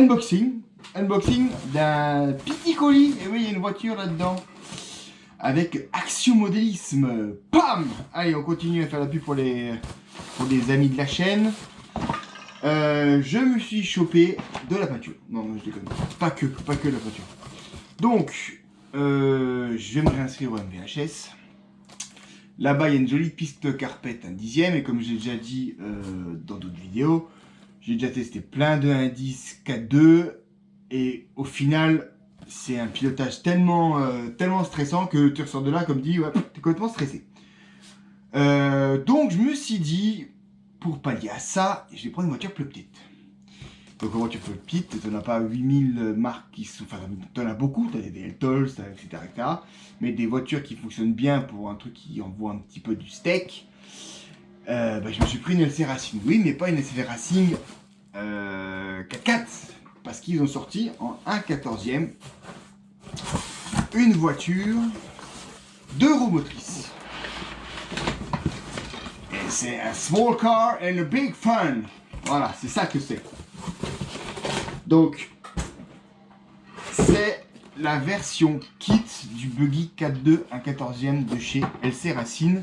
unboxing. Unboxing d'un petit colis. Et oui, il y a une voiture là-dedans. Avec Axiomodélisme. Pam! Allez, on continue à faire la pub pour les amis de la chaîne. Je me suis chopé de la peinture. Non, je déconne. Pas que la peinture. Donc, je vais me réinscrire au MVHS. Là-bas, il y a une jolie piste carpette, un 10e. Et comme j'ai déjà dit dans d'autres vidéos, j'ai déjà testé plein de indices 4.2. Et au final, c'est un pilotage tellement stressant que tu ressors de là, comme dit, ouais, t'es complètement stressé. Donc, je me suis dit, pour pallier à ça, je vais prendre une voiture plus petite. Donc, une voiture plus petite, tu n'en as pas 8000 marques qui sont. Enfin, tu en as beaucoup, tu as des VLTOL, etc., etc. Mais des voitures qui fonctionnent bien pour un truc qui envoie un petit peu du steak. Je me suis pris une LC Racing. Oui, mais pas une LC Racing 4x4. Parce qu'ils ont sorti en 1/14e une voiture 2 roues motrices. Et c'est un small car and a big fun. Voilà, c'est ça que c'est. Donc, c'est la version kit du buggy 4.2 1/14e de chez LC Racing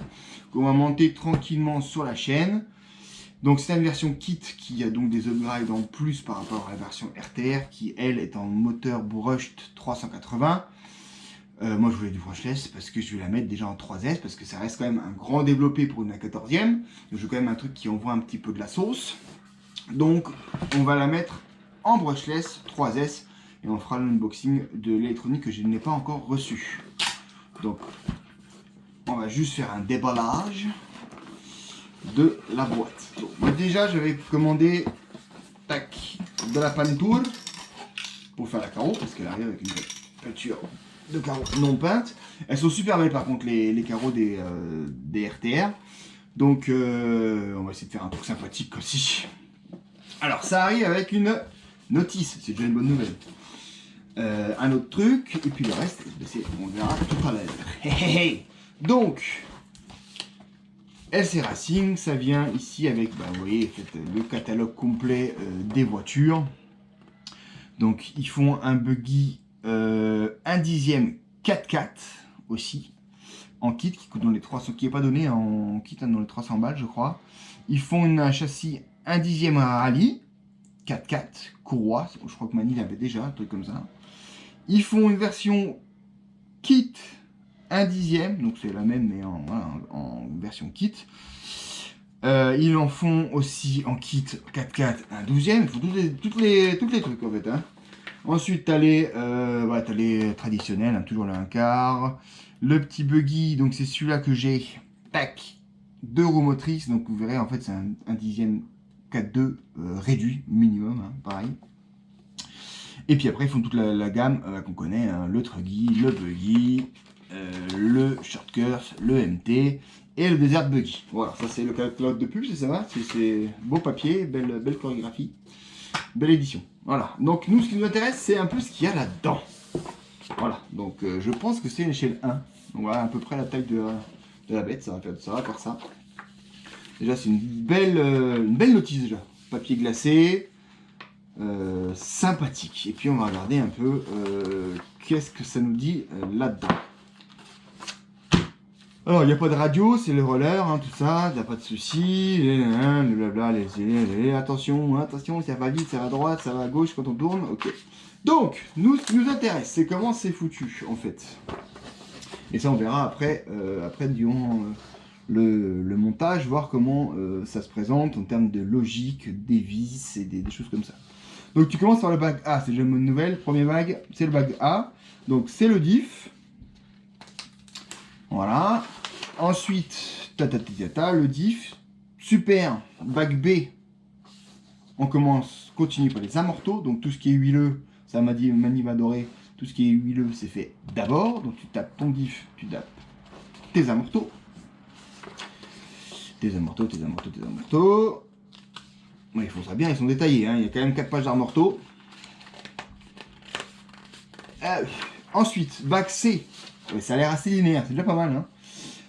qu'on va monter tranquillement sur la chaîne. Donc c'est une version kit qui a donc des upgrades en plus par rapport à la version RTR qui elle est en moteur brushed 380. Moi je voulais du brushless parce que je vais la mettre déjà en 3S parce que ça reste quand même un grand développé pour une 1/14e. Donc je veux quand même un truc qui envoie un petit peu de la sauce. Donc on va la mettre en brushless 3S et on fera l'unboxing de l'électronique que je n'ai pas encore reçu. Donc on va juste faire un déballage de la boîte. Donc, moi déjà j'avais commandé de la peinture pour faire la carreau parce qu'elle arrive avec une peinture de carreaux non peinte. Elles sont super belles par contre les carreaux des RTR. Donc on va essayer de faire un truc sympathique aussi. Alors ça arrive avec une notice, c'est déjà une bonne nouvelle. Un autre truc et puis le reste on verra tout à l'heure. Donc LC Racing, ça vient ici avec, vous voyez, le catalogue complet des voitures. Donc, ils font un buggy 1/10e 4x4 aussi, en kit, qui coûte dans les 300, qui n'est pas donné en kit dans les 300 balles, je crois. Ils font un châssis 1/10e rallye 4x4 courroie, je crois que Mani l'avait déjà, un truc comme ça. Ils font une version kit 1/10e, donc c'est la même mais en version kit. Ils en font aussi en kit 4x4 1/12e, il faut toutes les trucs en fait. Hein. Ensuite t'as les traditionnels, hein, toujours le 1/4. Le petit buggy, donc c'est celui-là que j'ai, tac, 2 roues motrices, donc vous verrez en fait c'est un 1/10e 4.2 réduit minimum, hein, pareil. Et puis après ils font toute la gamme qu'on connaît, hein, le truggy, le buggy, le shortcut, le MT et le desert buggy. Voilà, ça c'est le catalogue de pub, c'est ça, c'est beau papier, belle chorégraphie, belle édition. Voilà, donc nous ce qui nous intéresse c'est un peu ce qu'il y a là-dedans. Voilà, donc je pense que c'est une échelle 1. Donc voilà à peu près la taille de la bête, ça va faire ça. Déjà c'est une belle notice déjà, papier glacé. Sympathique. Et puis on va regarder un peu qu'est-ce que ça nous dit là-dedans. Alors il n'y a pas de radio, c'est le roller, hein, tout ça, il n'y a pas de souci, le blabla, attention, ça va vite, ça va à droite, ça va à gauche quand on tourne, ok. Donc, nous, ce qui nous intéresse, c'est comment c'est foutu, en fait. Et ça on verra après durant le montage, voir comment ça se présente en termes de logique, des vis et des choses comme ça. Donc tu commences par le bag A, c'est déjà une bonne nouvelle. Premier bag, c'est le bag A. Donc c'est le diff. Voilà. Ensuite, le diff. Super. Bag B. On continue par les amortos. Donc tout ce qui est huileux, ça m'a dit Mani va adorer. Tout ce qui est huileux, c'est fait d'abord. Donc tu tapes ton diff, tu tapes tes amortos. Tes amortos. Ouais, ils font ça bien, ils sont détaillés, hein. Il y a quand même 4 pages d'armorto. Ensuite, bac C. Ouais, ça a l'air assez linéaire, c'est déjà pas mal. Hein.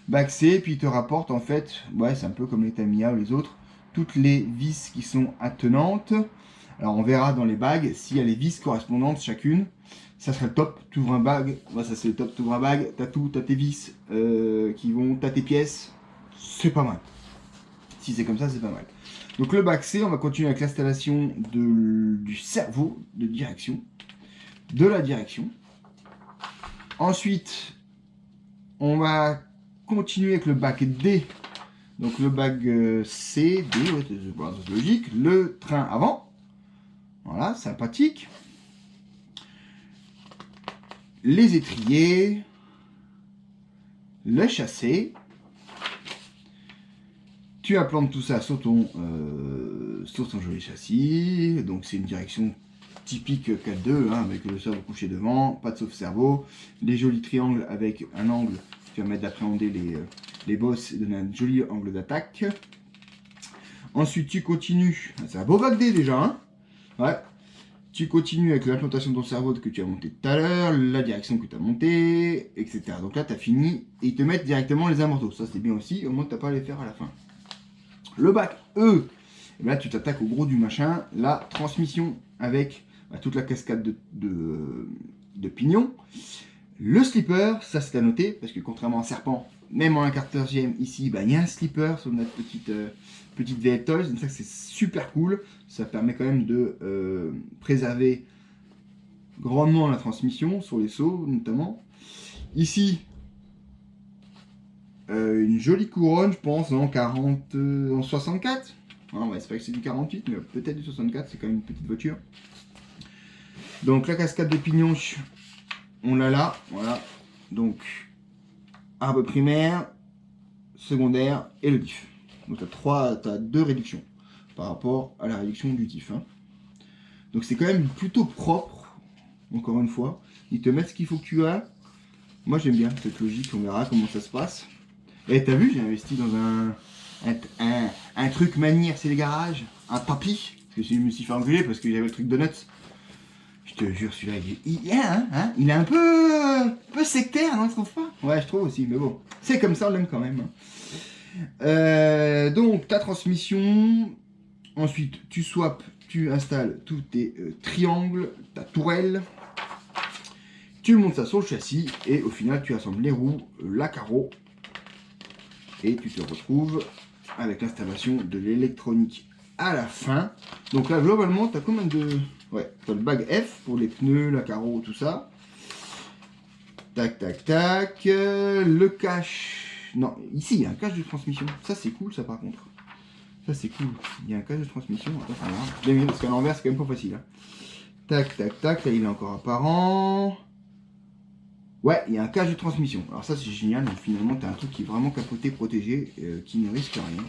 Bac C, puis il te rapporte en fait, ouais, c'est un peu comme les Tamiya ou les autres, toutes les vis qui sont attenantes. Alors on verra dans les bagues s'il y a les vis correspondantes chacune. Ça serait le top. Tu ouvres un bag, moi ça c'est le top. Tu ouvres un bag, t'as tout, t'as tes vis qui vont, t'as tes pièces. C'est pas mal. Si c'est comme ça, c'est pas mal. Donc le bac C, on va continuer avec l'installation du cerveau de direction, de la direction. Ensuite, on va continuer avec le bac D. Donc le bac C, D, ouais, c'est logique. Le train avant. Voilà, sympathique. Les étriers. Le châssis. Tu implantes tout ça sur ton joli châssis. Donc c'est une direction typique 4-2, hein, avec le cerveau couché devant, pas de sauve-cerveau, les jolis triangles avec un angle qui permet d'appréhender les boss et donner un joli angle d'attaque. Ensuite tu continues, c'est un beau bac D déjà, hein, ouais. Tu continues avec l'implantation de ton cerveau que tu as monté tout à l'heure, la direction que tu as montée, etc. Donc là tu as fini et ils te mettent directement les immortaux, ça c'est bien aussi, au moins tu n'as pas à les faire à la fin. Le bac E, et là tu t'attaques au gros du machin, la transmission avec toute la cascade de pignons. Le slipper, ça c'est à noter, parce que contrairement à Serpent, même en 1/14e ici, il y a un slipper sur notre petite VF Toys, donc ça c'est super cool, ça permet quand même de préserver grandement la transmission, sur les sauts notamment. Ici, une jolie couronne, je pense, en 64. On va espérer que c'est du 48, mais peut-être du 64, c'est quand même une petite voiture. Donc la cascade de pignons, on l'a là, voilà. Donc, arbre primaire, secondaire et le diff. Donc t'as deux réductions par rapport à la réduction du diff. Hein. Donc c'est quand même plutôt propre, encore une fois. Ils te mettent ce qu'il faut que tu as. Moi j'aime bien cette logique, on verra comment ça se passe. Et t'as vu, j'ai investi dans un truc manière, c'est les garages, un tapis, parce que je me suis fait engueuler parce que j'avais le truc de nuts. Je te jure, celui-là, il est un peu sectaire, non, tu trouves pas? Ouais, je trouve aussi, mais bon, c'est comme ça, on l'aime quand même. Donc, ta transmission, ensuite, tu swaps, tu installes tous tes triangles, ta tourelle, tu montes ça sur le châssis, et au final, tu assembles les roues, la carreau, et tu te retrouves avec l'installation de l'électronique à la fin. Donc là, globalement, tu as combien de... Ouais, tu as le bag F pour les pneus, la carreau, tout ça. Tac, tac, tac. Le cache... Non, ici, il y a un cache de transmission. Ça, c'est cool, ça, par contre. Ça, c'est cool. Il y a un cache de transmission. Attends, je l'ai mis parce qu'à l'envers, c'est quand même pas facile. Hein. Tac, tac, tac. Là, il est encore apparent. Ouais, il y a un cache de transmission. Alors ça, c'est génial. Donc, finalement, tu as un truc qui est vraiment capoté, protégé, qui ne risque rien.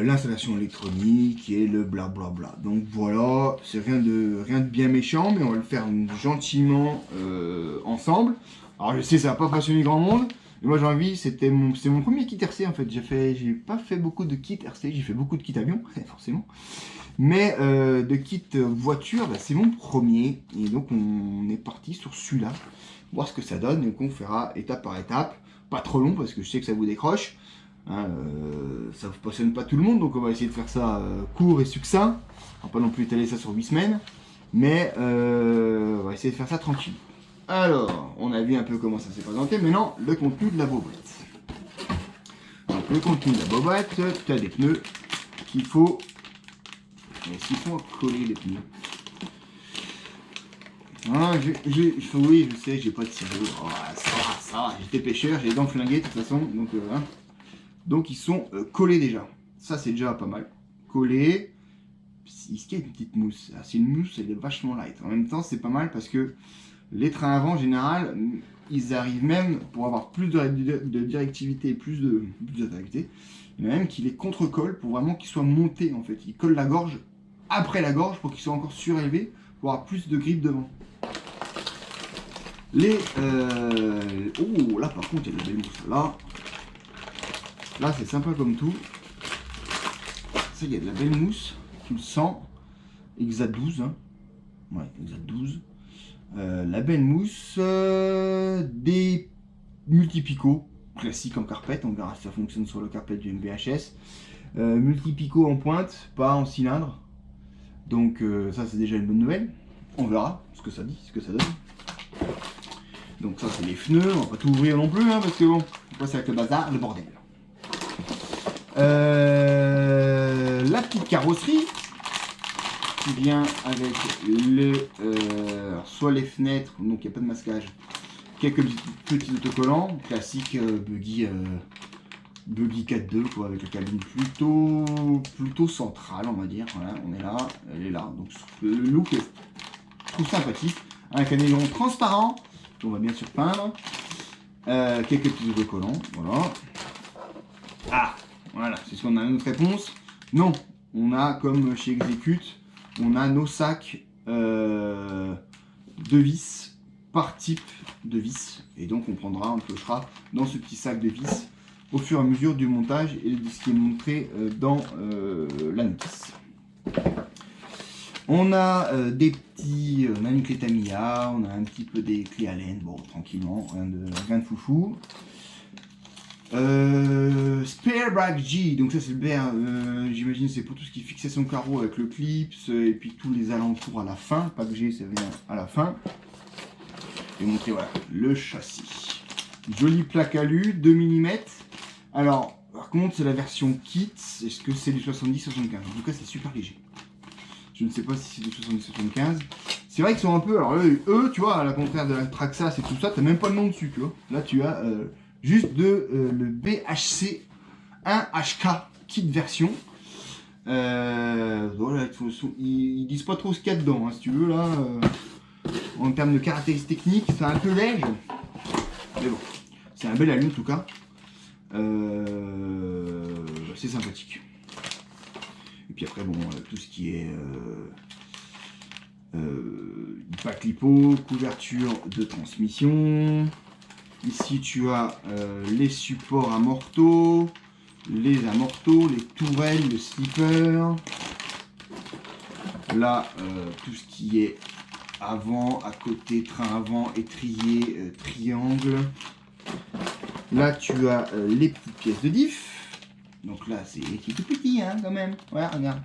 L'installation électronique et le blablabla. Donc voilà, c'est rien de bien méchant, mais on va le faire gentiment ensemble. Alors je sais, ça va pas passionner grand monde, mais moi j'ai envie, c'est mon premier kit RC en fait. J'ai pas fait beaucoup de kits RC, j'ai fait beaucoup de kits avion, forcément. Mais de kit voiture, c'est mon premier. Et donc on est parti sur celui-là, voir ce que ça donne. Donc on fera étape par étape, pas trop long parce que je sais que ça vous décroche. Hein, ça ne passionne pas tout le monde, donc on va essayer de faire ça court et succinct. On va pas non plus étaler ça sur 8 semaines, mais on va essayer de faire ça tranquille. Alors, on a vu un peu comment ça s'est présenté, maintenant le contenu de la bobette. Donc le contenu de la bobette, tu as des pneus qu'il faut... S'il faut coller les pneus. Ah, oui, je sais, j'ai pas de ciseaux. Oh, ça va, j'étais pêcheur, j'ai les dents flinguées de toute façon, donc hein. Donc ils sont collés déjà. Ça c'est déjà pas mal. Collés. Est-ce qu'il y a une petite mousse? Ah, c'est une mousse, elle est vachement light. En même temps c'est pas mal parce que les trains avant en général, ils arrivent même pour avoir plus de directivité, plus d'activité. Il y en a même qui les contre-collent pour vraiment qu'ils soient montés en fait. Ils collent la gorge après la gorge pour qu'ils soient encore surélevés pour avoir plus de grippe devant. Oh là par contre il y a de la belle mousse là. Là, c'est sympa comme tout. Ça, il y a de la belle mousse. Tu le sens. Exa 12. Hein. Ouais, Exa 12. La belle mousse. Des multipicots. Classiques en carpette. On verra si ça fonctionne sur le carpette du MVHS. multi-picot en pointe, pas en cylindre. Donc ça c'est déjà une bonne nouvelle. On verra ce que ça dit, ce que ça donne. Donc ça c'est les pneus, on va pas tout ouvrir non plus, hein, parce que bon, c'est avec le bazar, le bordel. La petite carrosserie qui vient avec le soit les fenêtres, donc il n'y a pas de masquage, quelques petits autocollants, classique buggy 4.2 quoi, avec la cabine plutôt centrale on va dire. Voilà, on est là, elle est là, donc le look je trouve sympathique, avec un aileron transparent qu'on va bien sûr peindre, quelques petits autocollants, voilà. Ah, voilà, c'est ce qu'on a notre réponse. Non, on a comme chez Execute, on a nos sacs de vis par type de vis, et donc on piochera dans ce petit sac de vis au fur et à mesure du montage et de ce qui est montré dans la notice. On a des petits, on a une clé Tamiya, on a un petit peu des clés Allen, bon tranquillement, rien de foufou. Spare brake G, donc ça c'est le BR, j'imagine c'est pour tout ce qui est fixation carreau avec le clips et puis tous les alentours à la fin, pas que G ça vient à la fin. Et montrer voilà le châssis. Jolie plaque alu, 2 mm. Alors par contre c'est la version kit, est-ce que c'est du 70-75? En tout cas c'est super léger. Je ne sais pas si c'est du 70-75. C'est vrai qu'ils sont un peu, alors eux tu vois, à la contraire de la Traxxas et tout ça, t'as même pas le nom dessus, tu vois. Là tu as juste le BHC 1HK kit version. Voilà, ils disent pas trop ce qu'il y a dedans, hein, si tu veux là. En termes de caractéristiques techniques, c'est un peu léger. Mais bon, c'est un bel alu en tout cas. C'est sympathique. Et puis après, bon, tout ce qui est pack lipo, couverture de transmission. Ici, tu as les supports amortos, les tourelles, le slipper. Là, tout ce qui est avant, à côté, train avant, étrier, triangle. Là, tu as les petites pièces de diff. Donc là, c'est tout petit, hein, quand même. Ouais, regarde.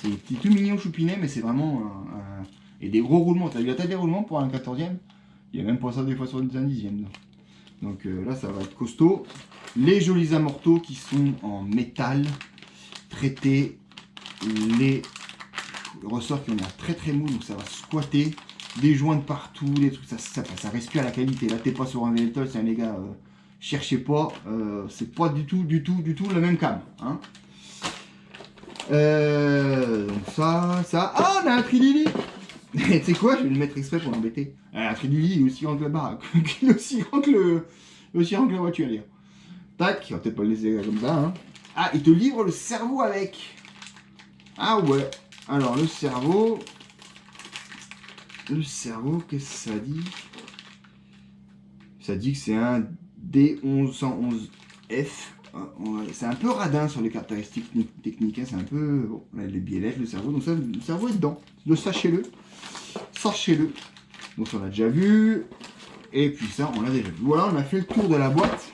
C'est tout mignon, choupinet, mais c'est vraiment un... Et des gros roulements. T'as vu la taille des roulements pour un 14e? Il y a même pas ça des fois sur un 10e. Donc là, ça va être costaud. Les jolis amortos qui sont en métal, traités. Les ressorts qui ont l'air très mou, donc ça va squatter. Des joints de partout, des trucs, ça respire la qualité. Là, t'es pas sur un Veltol, c'est un les gars, cherchez pas, c'est pas du tout la même cam. Hein. Donc ça. Ah, on a un Trilili. Tu sais quoi, je vais le mettre exprès pour l'embêter. Un Trilili, il est aussi grand que la baraque, il est aussi grand que la voiture, à dire. Tac, on va peut-être pas le laisser comme ça. Hein. Ah, il te livre le cerveau avec. Ah ouais. Alors le cerveau, qu'est-ce que ça dit? Ça dit que c'est un D1111F. C'est un peu radin sur les caractéristiques techniques. Hein. C'est un peu... Bon, là, les biellettes, le cerveau. Donc ça, le cerveau est dedans. Sachez-le. Sachez-le. Donc on l'a déjà vu. Et puis ça, on l'a déjà vu. Voilà, on a fait le tour de la boîte.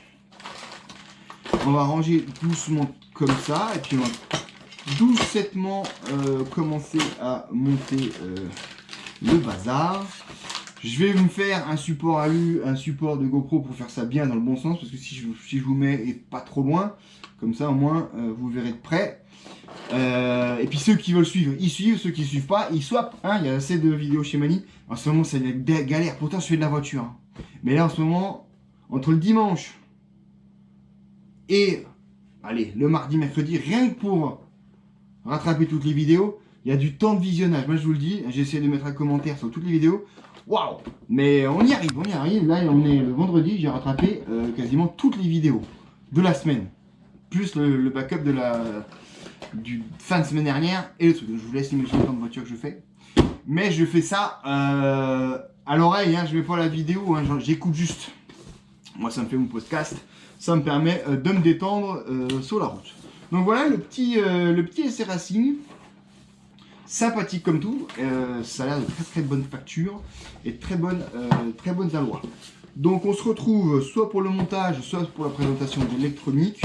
On va ranger doucement comme ça. Et puis on va doucettement commencer à monter le bazar. Je vais me faire un support alu, un support de GoPro pour faire ça bien dans le bon sens, parce que si je vous mets et pas trop loin, comme ça au moins vous verrez de près. Et puis ceux qui veulent suivre, ils suivent, ceux qui ne suivent pas, ils swappent. Hein, il y a assez de vidéos chez Mani. En ce moment c'est une galère, pourtant je fais de la voiture. Hein. Mais là en ce moment, entre le dimanche et allez, le mardi, mercredi, rien que pour rattraper toutes les vidéos, il y a du temps de visionnage. Moi je vous le dis, j'essaie de mettre un commentaire sur toutes les vidéos. Waouh! Mais on y arrive. Là on est le vendredi, j'ai rattrapé quasiment toutes les vidéos de la semaine. Plus le backup du fin de semaine dernière et le truc. Je vous laisse imaginer le temps de voiture que je fais. Mais je fais ça à l'oreille, hein, je ne mets pas la vidéo, hein, j'écoute juste. Moi ça me fait mon podcast, ça me permet de me détendre sur la route. Donc voilà le petit SR Racing. Sympathique comme tout, ça a l'air de très bonne facture et très bonnes alloys. Donc on se retrouve soit pour le montage, soit pour la présentation de l'électronique,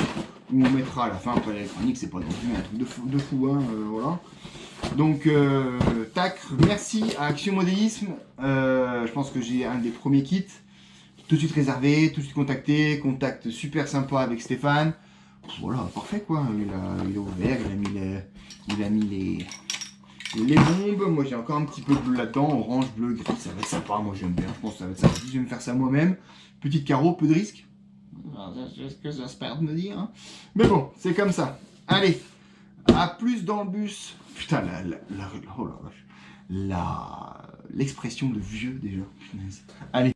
où on mettra à la fin, après l'électronique, c'est pas non plus un truc de fou, hein, voilà. Donc, tac, merci à Action Modélisme. Je pense que j'ai un des premiers kits. Tout de suite réservé, tout de suite contacté. Contact super sympa avec Stéphane. Voilà, parfait quoi. Il a ouvert, il a mis les bombes. Moi j'ai encore un petit peu de bleu là-dedans. Orange, bleu, gris. Ça va être sympa. Moi j'aime bien. Je pense que ça va être sympa. Je vais me faire ça moi-même. Petit carreau, peu de risque. C'est ce que j'espère de me dire. Hein. Mais bon, c'est comme ça. Allez, à plus dans le bus. Putain, oh la vache. L'expression de vieux déjà. Allez.